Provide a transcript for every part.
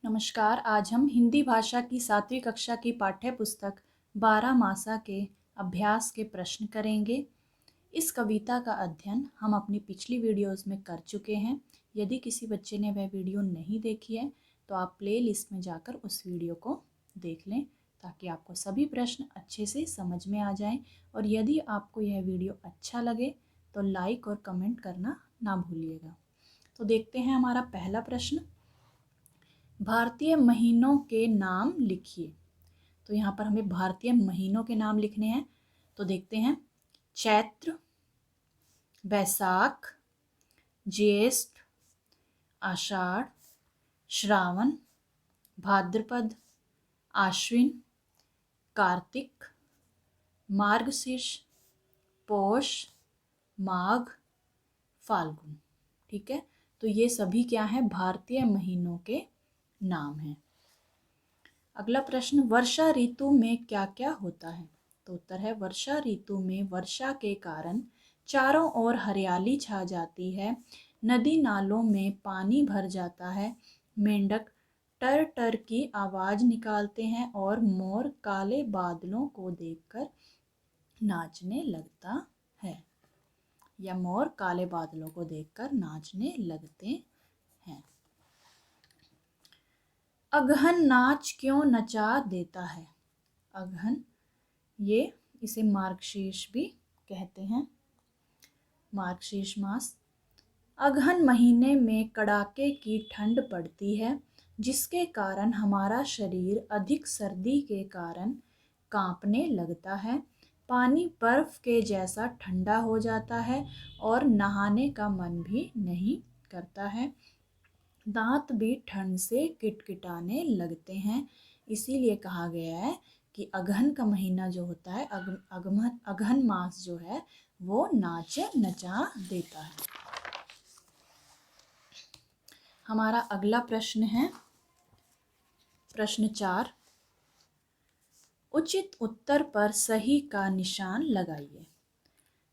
नमस्कार। आज हम हिंदी भाषा की 7वीं कक्षा की पाठ्य पुस्तक 12 मासा के अभ्यास के प्रश्न करेंगे। इस कविता का अध्ययन हम अपनी पिछली वीडियोस में कर चुके हैं। यदि किसी बच्चे ने वह वीडियो नहीं देखी है तो आप प्ले लिस्ट में जाकर उस वीडियो को देख लें ताकि आपको सभी प्रश्न अच्छे से समझ में आ जाएं। और यदि आपको यह वीडियो अच्छा लगे तो लाइक और कमेंट करना ना भूलिएगा। तो देखते हैं हमारा पहला प्रश्न। भारतीय महीनों के नाम लिखिए। तो यहाँ पर हमें भारतीय महीनों के नाम लिखने हैं। तो देखते हैं, चैत्र, बैसाख, ज्येष्ठ, आषाढ़, श्रावण, भाद्रपद, आश्विन, कार्तिक, मार्गशीर्ष, पौष, माघ, फाल्गुन। ठीक है, तो ये सभी क्या है, भारतीय महीनों के नाम हैं। अगला प्रश्न, वर्षा ऋतु में क्या क्या होता है? तो उत्तर है, वर्षा ऋतु में वर्षा के कारण चारों ओर हरियाली छा जाती है, नदी नालों में पानी भर जाता है, मेंढक टर टर की आवाज निकालते हैं और मोर काले बादलों को देखकर नाचने लगता है, या मोर काले बादलों को देखकर नाचने लगते हैं। अगहन नाच क्यों नचा देता है? अगहन, ये इसे मार्गशीर्ष भी कहते हैं, मार्गशीर्ष मास। अगहन महीने में कड़ाके की ठंड पड़ती है जिसके कारण हमारा शरीर अधिक सर्दी के कारण कांपने लगता है, पानी बर्फ के जैसा ठंडा हो जाता है और नहाने का मन भी नहीं करता है, दांत भी ठंड से किटकिटाने लगते हैं। इसीलिए कहा गया है कि अगहन का महीना जो होता है, अगहन मास जो है वो नाच नचा देता है। हमारा अगला प्रश्न है प्रश्न 4। उचित उत्तर पर सही का निशान लगाइए।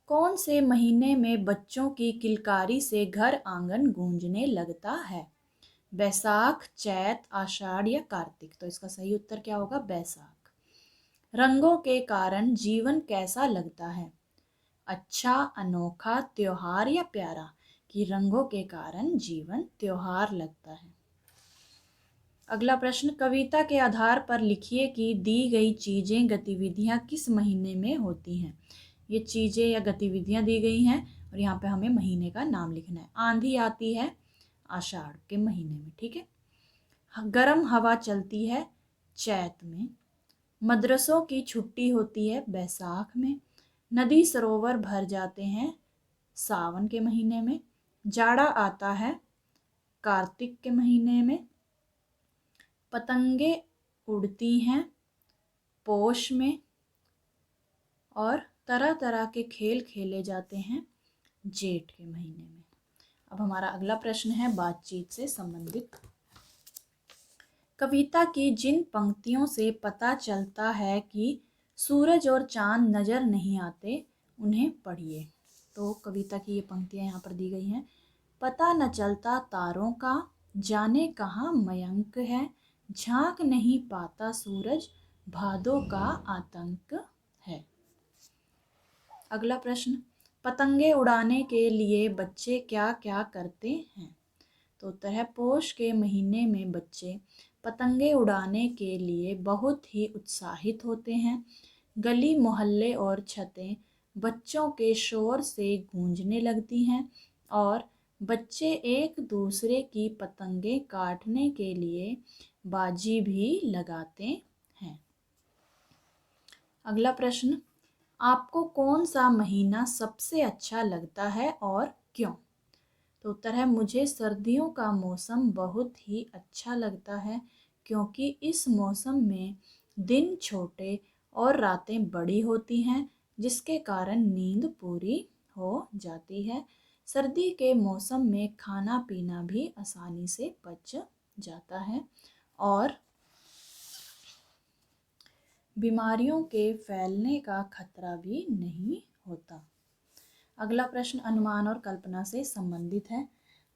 कौन से महीने में बच्चों की किलकारी से घर आंगन गूंजने लगता है? बैसाख, चैत, आषाढ़ या कार्तिक? तो इसका सही उत्तर क्या होगा? बैसाख। रंगों के कारण जीवन कैसा लगता है? अच्छा, अनोखा, त्योहार या प्यारा? कि रंगों के कारण जीवन त्योहार लगता है। अगला प्रश्न, कविता के आधार पर लिखिए कि दी गई चीजें गतिविधियां किस महीने में होती हैं। ये चीजें या गतिविधियां दी गई हैं और यहाँ पे हमें महीने का नाम लिखना है। आंधी आती है आषाढ़ के महीने में, ठीक है। गर्म हवा चलती है चैत में। मदरसों की छुट्टी होती है बैसाख में। नदी सरोवर भर जाते हैं सावन के महीने में। जाड़ा आता है कार्तिक के महीने में। पतंगे उड़ती हैं पोष में। और तरह तरह के खेल खेले जाते हैं जेठ के महीने में। अब हमारा अगला प्रश्न है बातचीत से संबंधित। कविता की जिन पंक्तियों से पता चलता है कि सूरज और चांद नजर नहीं आते, उन्हें पढ़िए। तो कविता की ये पंक्तियां यहाँ पर दी गई हैं। पता न चलता तारों का, जाने कहाँ मयंक है, झांक नहीं पाता सूरज, भादों का आतंक है। अगला प्रश्न, पतंगे उड़ाने के लिए बच्चे क्या क्या करते हैं? तो उत्तर है, पोष के महीने में बच्चे पतंगे उड़ाने के लिए बहुत ही उत्साहित होते हैं। गली मोहल्ले और छतें बच्चों के शोर से गूंजने लगती हैं और बच्चे एक दूसरे की पतंगे काटने के लिए बाजी भी लगाते हैं। अगला प्रश्न, आपको कौन सा महीना सबसे अच्छा लगता है और क्यों? तो उत्तर है, मुझे सर्दियों का मौसम बहुत ही अच्छा लगता है क्योंकि इस मौसम में दिन छोटे और रातें बड़ी होती हैं जिसके कारण नींद पूरी हो जाती है। सर्दी के मौसम में खाना पीना भी आसानी से पच जाता है और बीमारियों के फैलने का खतरा भी नहीं होता। अगला प्रश्न अनुमान और कल्पना से संबंधित है।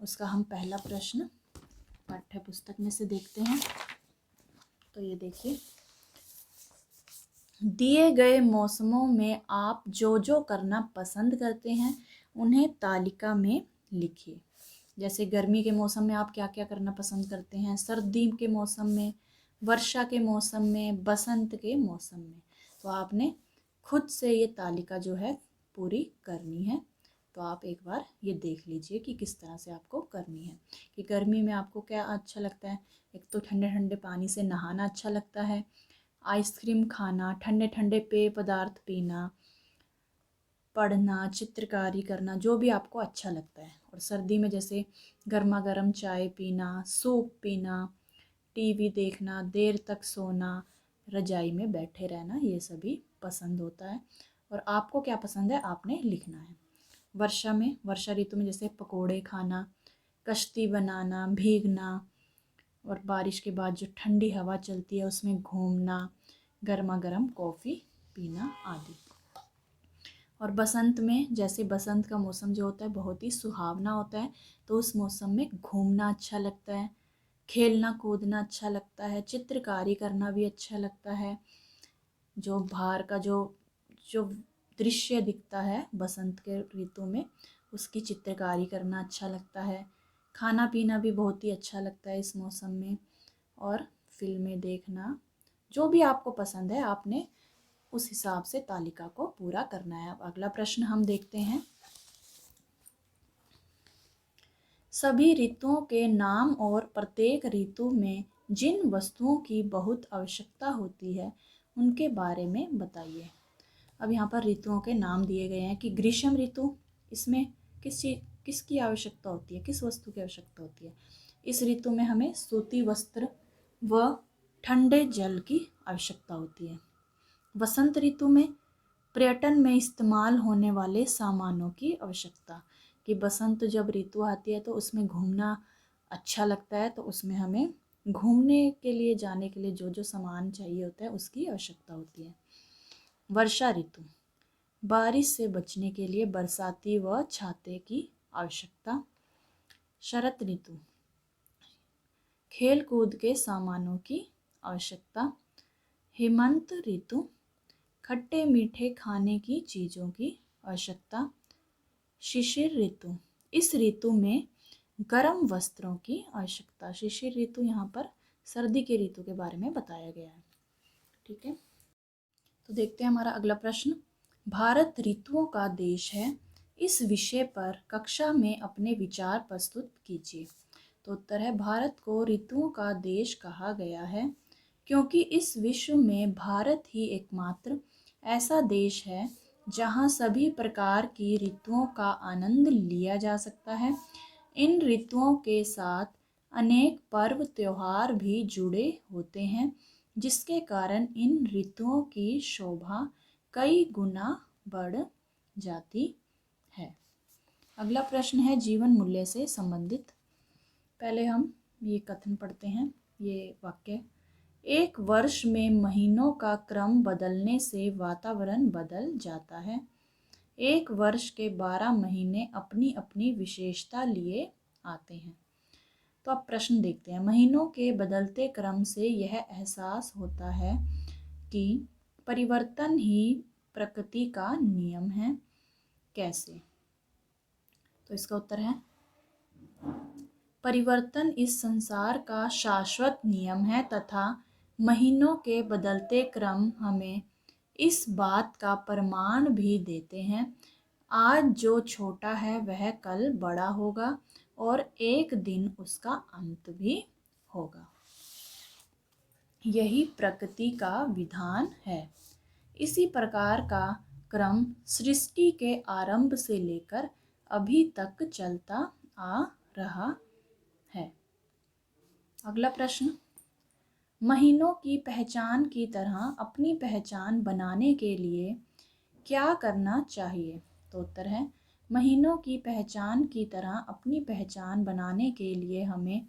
उसका हम पहला प्रश्न पाठ्य पुस्तक में से देखते हैं। तो ये देखिए, दिए गए मौसमों में आप जो जो करना पसंद करते हैं उन्हें तालिका में लिखिए। जैसे गर्मी के मौसम में आप क्या क्या करना पसंद करते हैं, सर्दी के मौसम में, वर्षा के मौसम में, बसंत के मौसम में। तो आपने खुद से ये तालिका जो है पूरी करनी है। तो आप एक बार ये देख लीजिए कि किस तरह से आपको करनी है। कि गर्मी में आपको क्या अच्छा लगता है। एक तो ठंडे ठंडे पानी से नहाना अच्छा लगता है, आइसक्रीम खाना, ठंडे ठंडे पेय पदार्थ पीना, पढ़ना, चित्रकारी करना, जो भी आपको अच्छा लगता है। और सर्दी में जैसे गर्मा गर्म चाय पीना, सूप पीना, टीवी देखना, देर तक सोना, रजाई में बैठे रहना, ये सभी पसंद होता है। और आपको क्या पसंद है आपने लिखना है। वर्षा में, वर्षा ऋतु में जैसे पकोड़े खाना, कश्ती बनाना, भीगना, और बारिश के बाद जो ठंडी हवा चलती है उसमें घूमना, गर्मा गर्म कॉफ़ी पीना आदि। और बसंत में, जैसे बसंत का मौसम जो होता है बहुत ही सुहावना होता है, तो उस मौसम में घूमना अच्छा लगता है, खेलना कूदना अच्छा लगता है, चित्रकारी करना भी अच्छा लगता है। जो बाहर का जो जो दृश्य दिखता है बसंत के ऋतु में, उसकी चित्रकारी करना अच्छा लगता है। खाना पीना भी बहुत ही अच्छा लगता है इस मौसम में। और फिल्में देखना, जो भी आपको पसंद है आपने उस हिसाब से तालिका को पूरा करना है। अब अगला प्रश्न हम देखते हैं। सभी ऋतुओं के नाम और प्रत्येक ऋतु में जिन वस्तुओं की बहुत आवश्यकता होती है उनके बारे में बताइए। अब यहाँ पर ऋतुओं के नाम दिए गए हैं कि ग्रीष्म ऋतु, इसमें किसकी आवश्यकता होती है, किस वस्तु की आवश्यकता होती है। इस ऋतु में हमें सूती वस्त्र व ठंडे जल की आवश्यकता होती है। वसंत ऋतु में पर्यटन में इस्तेमाल होने वाले सामानों की आवश्यकता, कि बसंत जब ऋतु आती है तो उसमें घूमना अच्छा लगता है, तो उसमें हमें घूमने के लिए जाने के लिए जो जो सामान चाहिए होता है उसकी आवश्यकता होती है। वर्षा ऋतु, बारिश से बचने के लिए बरसाती व छाते की आवश्यकता। शरद ऋतु, खेल कूद के सामानों की आवश्यकता। हेमंत ऋतु, खट्टे मीठे खाने की चीज़ों की आवश्यकता। शिशिर ऋतु, इस ऋतु में गर्म वस्त्रों की आवश्यकता। शिशिर ऋतु यहाँ पर सर्दी के ऋतु के बारे में बताया गया है। ठीक है, तो देखते हैं हमारा अगला प्रश्न। भारत ऋतुओं का देश है, इस विषय पर कक्षा में अपने विचार प्रस्तुत कीजिए। तो उत्तर है, भारत को ऋतुओं का देश कहा गया है क्योंकि इस विश्व में भारत ही एकमात्र ऐसा देश है जहाँ सभी प्रकार की ऋतुओं का आनंद लिया जा सकता है। इन ऋतुओं के साथ अनेक पर्व त्योहार भी जुड़े होते हैं, जिसके कारण इन ऋतुओं की शोभा कई गुना बढ़ जाती है। अगला प्रश्न है जीवन मूल्य से संबंधित। पहले हम ये कथन पढ़ते हैं, ये वाक्य। एक वर्ष में महीनों का क्रम बदलने से वातावरण बदल जाता है। एक वर्ष के 12 महीने अपनी अपनी विशेषता लिए आते हैं। तो अब प्रश्न देखते हैं। महीनों के बदलते क्रम से यह एहसास होता है कि परिवर्तन ही प्रकृति का नियम है। कैसे? तो इसका उत्तर है, परिवर्तन इस संसार का शाश्वत नियम है तथा महीनों के बदलते क्रम हमें इस बात का प्रमाण भी देते हैं। आज जो छोटा है वह कल बड़ा होगा और एक दिन उसका अंत भी होगा। यही प्रकृति का विधान है। इसी प्रकार का क्रम सृष्टि के आरंभ से लेकर अभी तक चलता आ रहा है। अगला प्रश्न, महीनों की पहचान की तरह अपनी पहचान बनाने के लिए क्या करना चाहिए? तो उत्तर है, महीनों की पहचान की तरह अपनी पहचान बनाने के लिए हमें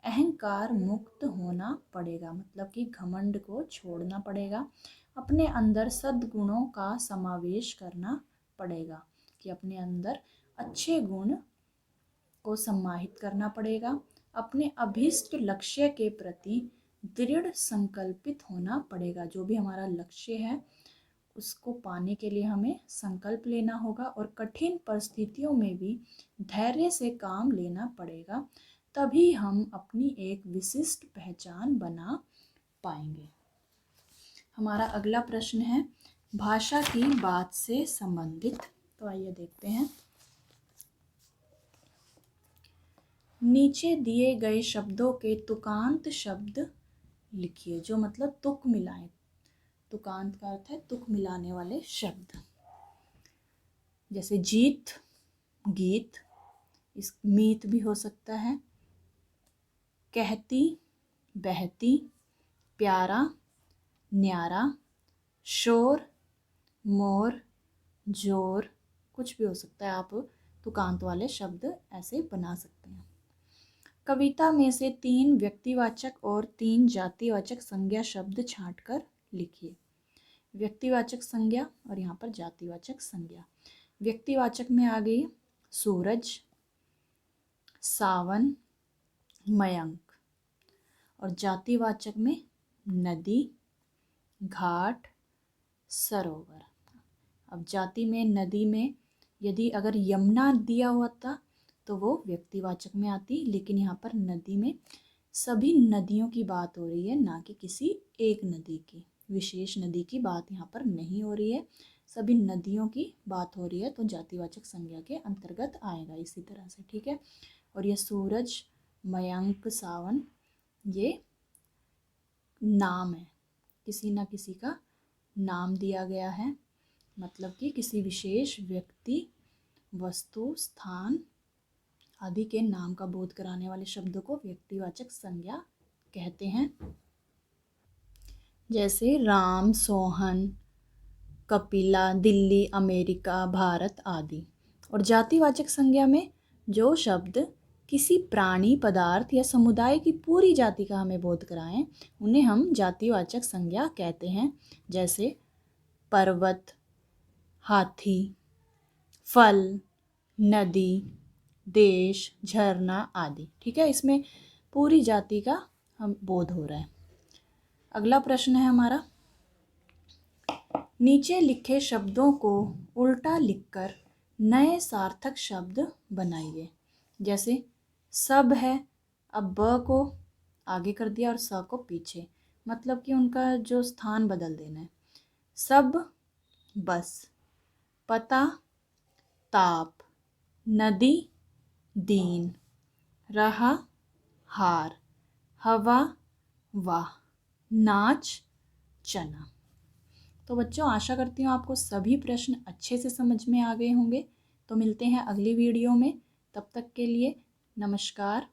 अहंकार मुक्त होना पड़ेगा, मतलब कि घमंड को छोड़ना पड़ेगा। अपने अंदर सद्गुणों का समावेश करना पड़ेगा, कि अपने अंदर अच्छे गुण को सम्मानित करना पड़ेगा। अपने अभीष्ट लक्ष्य के प्रति दृढ़ संकल्पित होना पड़ेगा। जो भी हमारा लक्ष्य है उसको पाने के लिए हमें संकल्प लेना होगा और कठिन परिस्थितियों में भी धैर्य से काम लेना पड़ेगा, तभी हम अपनी एक विशिष्ट पहचान बना पाएंगे। हमारा अगला प्रश्न है भाषा की बात से संबंधित। तो आइए देखते हैं। नीचे दिए गए शब्दों के तुकांत शब्द लिखिए, जो मतलब तुक मिलाएं। तुकांत का अर्थ है तुक मिलाने वाले शब्द। जैसे जीत, गीत, इस मीत भी हो सकता है। कहती, बहती, प्यारा, न्यारा, शोर, मोर, जोर, कुछ भी हो सकता है। आप तुकांत वाले शब्द ऐसे बना सकते हैं। कविता में से 3 व्यक्तिवाचक और 3 जातिवाचक संज्ञा शब्द छांटकर लिखिए। व्यक्तिवाचक संज्ञा और यहाँ पर जातिवाचक संज्ञा। व्यक्तिवाचक में आ गई सूरज, सावन, मयंक। और जातिवाचक में नदी, घाट, सरोवर। अब जाति में नदी में यदि अगर यमुना दिया हुआ था तो वो व्यक्तिवाचक में आती, लेकिन यहाँ पर नदी में सभी नदियों की बात हो रही है, ना कि किसी एक नदी की, विशेष नदी की बात यहाँ पर नहीं हो रही है, सभी नदियों की बात हो रही है, तो जातिवाचक संज्ञा के अंतर्गत आएगा इसी तरह से। ठीक है। और ये सूरज, मयंक, सावन ये नाम है, किसी ना किसी का नाम दिया गया है, मतलब कि किसी विशेष व्यक्ति, वस्तु, स्थान आदि के नाम का बोध कराने वाले शब्दों को व्यक्तिवाचक संज्ञा कहते हैं। जैसे राम, सोहन, कपिला, दिल्ली, अमेरिका, भारत आदि। और जातिवाचक संज्ञा में जो शब्द किसी प्राणी, पदार्थ या समुदाय की पूरी जाति का हमें बोध कराएं उन्हें हम जातिवाचक संज्ञा कहते हैं। जैसे पर्वत, हाथी, फल, नदी, देश, झरना आदि। ठीक है, इसमें पूरी जाति का हम बोध हो रहा है। अगला प्रश्न है हमारा, नीचे लिखे शब्दों को उल्टा लिखकर नए सार्थक शब्द बनाइए। जैसे सब है, अब ब को आगे कर दिया और स को पीछे, मतलब कि उनका जो स्थान बदल देना है। सब, बस, पता, ताप, नदी, दीन, रहा, हार, हवा, वाह, नाच, चना। तो बच्चों, आशा करती हूँ आपको सभी प्रश्न अच्छे से समझ में आ गए होंगे। तो मिलते हैं अगली वीडियो में, तब तक के लिए नमस्कार।